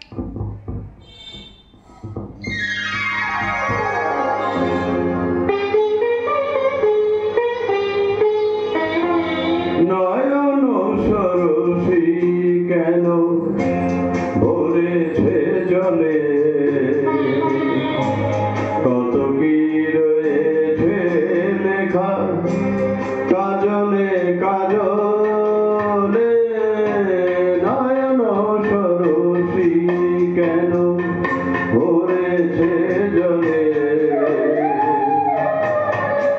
নয়ন সরসী কেন ভরেছে জলে, কত কি রয়েছে লেখা কাজলে কাজলে। নয়ন সরসী কেন ভরেছে জলে,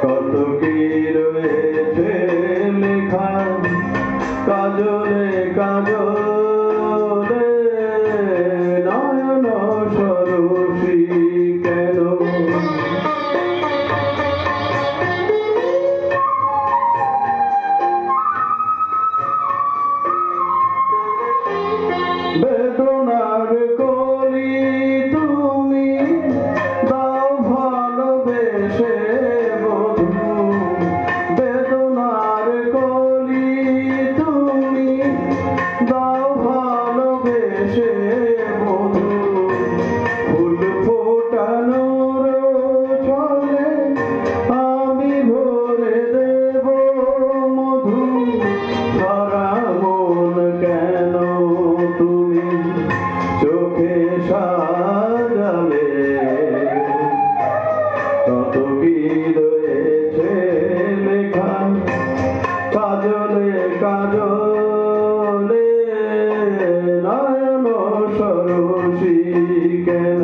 কত কি রয়েছে লেখা কাজলে কাজলে। নয়ন সরসী কেন বেদনার কলি তুমি দাও ভালোবেসে বধূ, বেদনার কলি তুমি দাও ভালোবেসে বধূ। ফুল ফোটানোর ছলে আমি ভরে দেব মধু, ধরা মন কেন তুমি চোখে সাজালে, কত কি রয়েছে লেখা কাজলে কাজলে। নয়ন সরসী কেন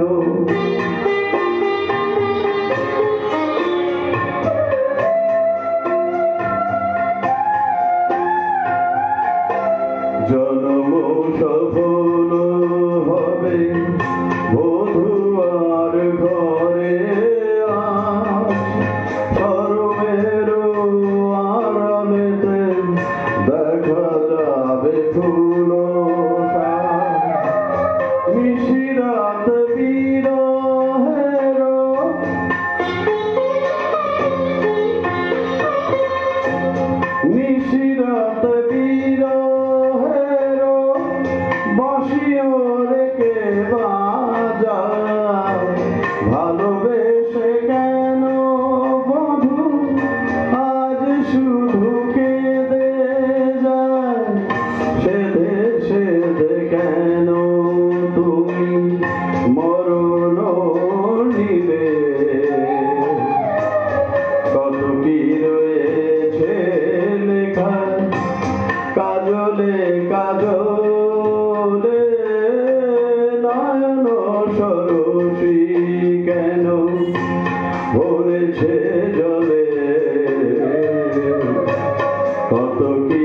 জন্ম সফল হবে বধুয়ার ঘরে, ধর্মের আড়ালেতে দেখা যাবে ফুল নিশিরাত বিরহের, নিশিরাত বিরহের বাঁশিও রেখে বাজায়। ভালোবেসে কেন বধূ আজ শুধু কেঁদে যায়, সেধে সেধে কেন তুমি মরণ নিলে, কত কি রয়েছে লেখা কাজলে কাজলে। নয়ন সরসী কেন ভরেছে জলে, কত কি